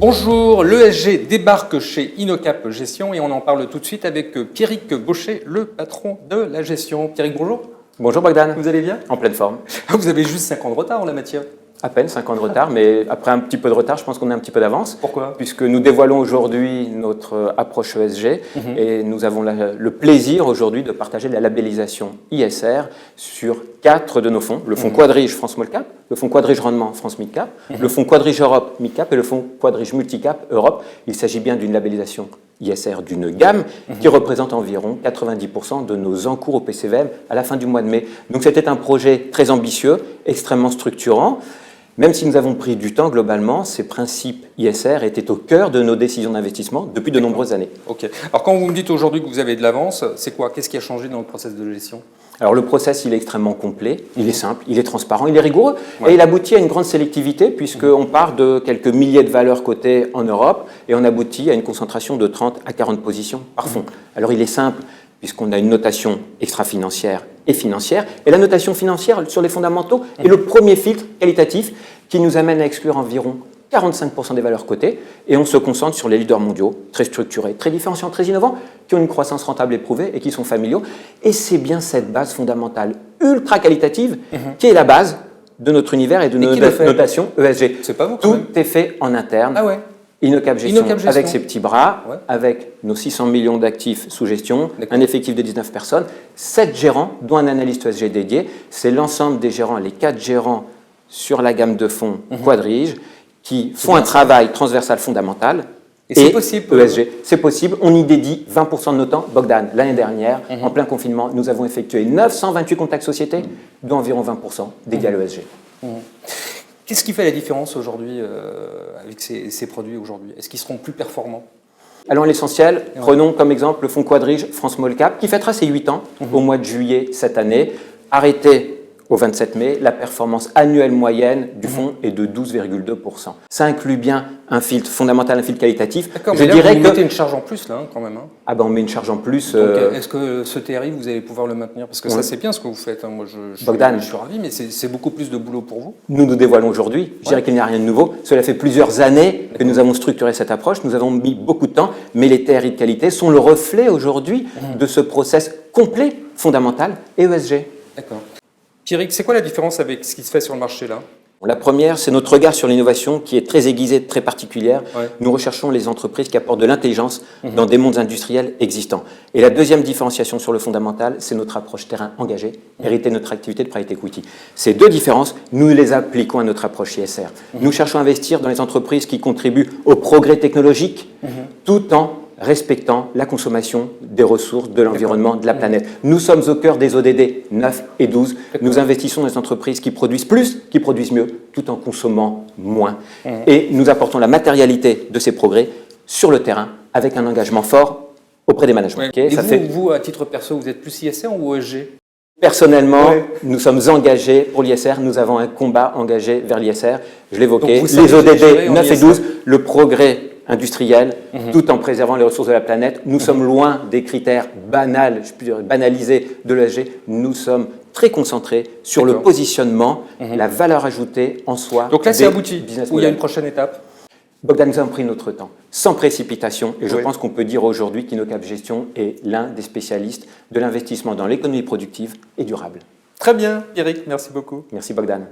Bonjour, l'ESG débarque chez Innocap Gestion et on en parle tout de suite avec Pierrick Baucher, le patron de la gestion. Pierrick, bonjour. Bonjour Bogdan. Vous allez bien? En pleine forme. Vous avez juste 5 ans de retard en la matière. À peine 5 ans de retard, mais après un petit peu de retard, je pense qu'on a un petit peu d'avance. Pourquoi? Puisque nous dévoilons aujourd'hui notre approche ESG et nous avons le plaisir aujourd'hui de partager la labellisation ISR sur 4 de nos fonds. Le fonds Quadrige France Small Cap, le fonds Quadrige Rendement France Mid Cap, le fonds Quadrige Europe Mid Cap et le fonds Quadrige Multicap Europe. Il s'agit bien d'une labellisation ISR d'une gamme qui représente environ 90% de nos encours au PCVM à la fin du mois de mai. Donc c'était un projet très ambitieux, extrêmement structurant. Même si nous avons pris du temps, globalement, ces principes ISR étaient au cœur de nos décisions d'investissement depuis de nombreuses années. Ok. Alors quand vous me dites aujourd'hui que vous avez de l'avance, c'est quoi? Qu'est-ce qui a changé dans le process de gestion? Alors le process, il est extrêmement complet, il est simple, il est transparent, il est rigoureux et il aboutit à une grande sélectivité puisqu'on part de quelques milliers de valeurs cotées en Europe et on aboutit à une concentration de 30 à 40 positions par fonds. Alors il est simple puisqu'on a une notation extra-financière et financière. Et la notation financière sur les fondamentaux est le premier filtre qualitatif qui nous amène à exclure environ 45% des valeurs cotées et on se concentre sur les leaders mondiaux, très structurés, très différenciants, très innovants, qui ont une croissance rentable éprouvée et qui sont familiaux. Et c'est bien cette base fondamentale ultra qualitative qui est la base de notre univers et de notre notation ESG. C'est pas vous, Tout est fait en interne. Ah ouais. Innocap Gestion, avec ses petits bras, avec nos 600 millions d'actifs sous gestion, un effectif de 19 personnes, 7 gérants, dont un analyste ESG dédié. C'est l'ensemble des gérants, les 4 gérants sur la gamme de fonds Quadrige, qui font un travail transversal fondamental. Et c'est possible ESG, c'est possible. On y dédie 20% de nos temps. Bogdan, l'année dernière, en plein confinement, nous avons effectué 928 contacts sociétés, dont environ 20% dédiés à l'ESG. Qu'est-ce qui fait la différence aujourd'hui avec ces produits aujourd'hui? Est-ce qu'ils seront plus performants? Allons à l'essentiel, prenons comme exemple le fonds Quadrige France Small Cap qui fêtera ses 8 ans au mois de juillet cette année. Arrêté au 27 mai, la performance annuelle moyenne du fonds est de 12,2%. Ça inclut bien un filtre fondamental, un filtre qualitatif. D'accord, mais là, vous mettez une charge en plus, là, quand même. Ah ben, on met une charge en plus. Donc, est-ce que ce TRI, vous allez pouvoir le maintenir? Parce que ça, c'est bien ce que vous faites. Moi, je suis ravi, mais c'est beaucoup plus de boulot pour vous. Nous nous dévoilons aujourd'hui. Je dirais qu'il n'y a rien de nouveau. Cela fait plusieurs années que nous avons structuré cette approche. Nous avons mis beaucoup de temps, mais les TRI de qualité sont le reflet aujourd'hui de ce process complet, fondamental et ESG. D'accord. Pierrick, c'est quoi la différence avec ce qui se fait sur le marché là? La première, c'est notre regard sur l'innovation qui est très aiguisée, très particulière. Nous recherchons les entreprises qui apportent de l'intelligence dans des mondes industriels existants. Et la deuxième différenciation sur le fondamental, c'est notre approche terrain engagée, héritée de notre activité de private equity. Ces deux différences, nous les appliquons à notre approche ISR. Nous cherchons à investir dans les entreprises qui contribuent au progrès technologique tout en respectant la consommation des ressources, de l'environnement, de la planète. Nous sommes au cœur des ODD 9 et 12. Nous investissons dans des entreprises qui produisent plus, qui produisent mieux, tout en consommant moins. Et nous apportons la matérialité de ces progrès sur le terrain avec un engagement fort auprès des managements. Et vous, à titre perso, vous êtes plus ISR ou ESG? Personnellement, nous sommes engagés pour l'ISR. Nous avons un combat engagé vers l'ISR. Je l'évoquais, les ODD 9 et 12, le progrès industriel, tout en préservant les ressources de la planète. Nous sommes loin des critères banalisés de l'ESG. Nous sommes très concentrés sur le positionnement, la valeur ajoutée en soi. Donc là, c'est abouti, ou il y a une prochaine étape? Bogdan, nous avons pris notre temps, sans précipitation, et je pense qu'on peut dire aujourd'hui qu'Innocap Gestion est l'un des spécialistes de l'investissement dans l'économie productive et durable. Très bien, Pierrick, merci beaucoup. Merci Bogdan.